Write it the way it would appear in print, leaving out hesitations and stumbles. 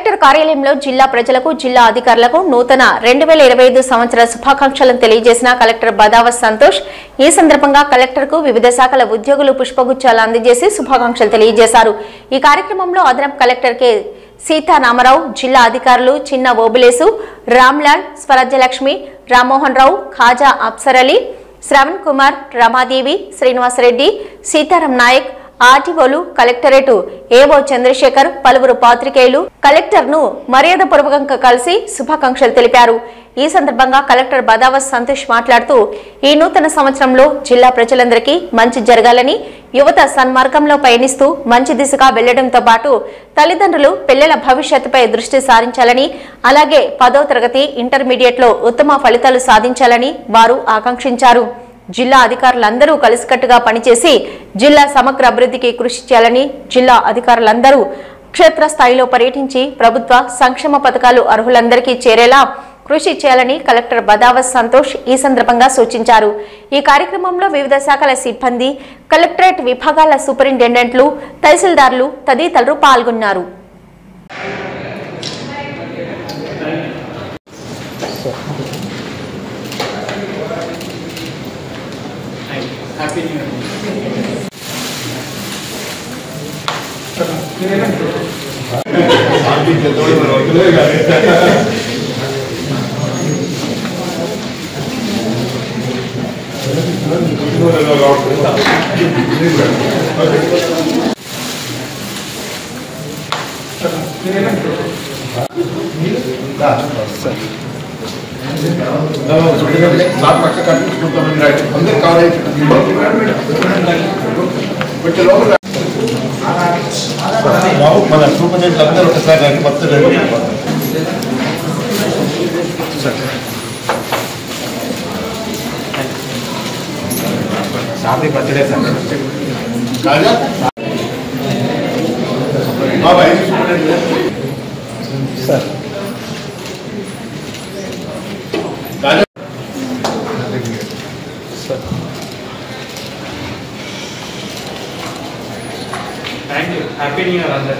Collector కార్యాలయంలో జిల్లా ప్రజలకు జిల్లా అధికారులకు నూతన 2025 సంవత్సర శుభాకాంక్షలను తెలియజేసిన కలెక్టర్ బదావత్ సంతోష్ ఈ సందర్భంగా కలెక్టర్ కు వివిధ శాఖల ఉద్యోగులు పుష్పగుచ్చాలు అందజేసి శుభాకాంక్షలు తెలియజేశారు। ఈ కార్యక్రమంలో అదనపు కలెక్టర్ కె సీతారామరావు, జిల్లా అధికారులు చిన్న ఓబులేసు, రామ్లాల్, స్వరాజ్యలక్ష్మి, రామ్మోహన్ రావు, ఖాజా అఫ్సర్ అలీ, శ్రవణ్ కుమార్, రమాదేవి, శ్రీనివాస్ రెడ్డి, సీతారాం నాయక్, ఆర్టీఓలు, కలెక్టరేట్ ఏవో చంద్రశేఖర్, పలువురు పాత్రికేయులు కలెక్టర్ ను మర్యాదపూర్వకంగా కలిసి శుభాకాంక్షలు తెలిపారు। ఈ సందర్భంగా కలెక్టర్ బదావత్ సంతోష్ మాట్లాడుతూ ఈ నూతన సంవత్సరంలో జిల్లా ప్రజలందరికీ మంచి జరగాలని, యువత సన్మార్గంలో పయనిస్తూ మంచి దిశగా వెళ్లడంతో పాటు తల్లిదండ్రులు పిల్లల భవిష్యత్తుపై దృష్టి సారించాలని, అలాగే 10వ తరగతి ఇంటర్మీడియట్ లో ఉత్తమ ఫలితాలు సాధించాలని వారు ఆకాంక్షించారు। జిల్లా అధికారులందరూ కలిసికట్టుగా పనిచేసి జిల్లా సమగ్ర అభివృద్ధికి కృషి చేయాలని, జిల్లా అధికారులందరూ క్షేత్రస్థాయిలో పర్యటించి ప్రభుత్వ సంక్షేమ పథకాలు అర్హులందరికీ చేరేలా కృషి చేయాలని కలెక్టర్ బదావత్ సంతోష్ ఈ సందర్భంగా సూచించారు। ఈ కార్యక్రమంలో వివిధ శాఖల సిబ్బంది, కలెక్టరేట్ విభాగాల సూపరింటెండెంట్లు, తహసీల్దార్లు తదితరులు పాల్గొన్నారు। మన సూపరింటెండెంట్ అందరూ ఒకసారి మొత్తం happy birthday sir. Sir Thank you. Happy New Year, Raja.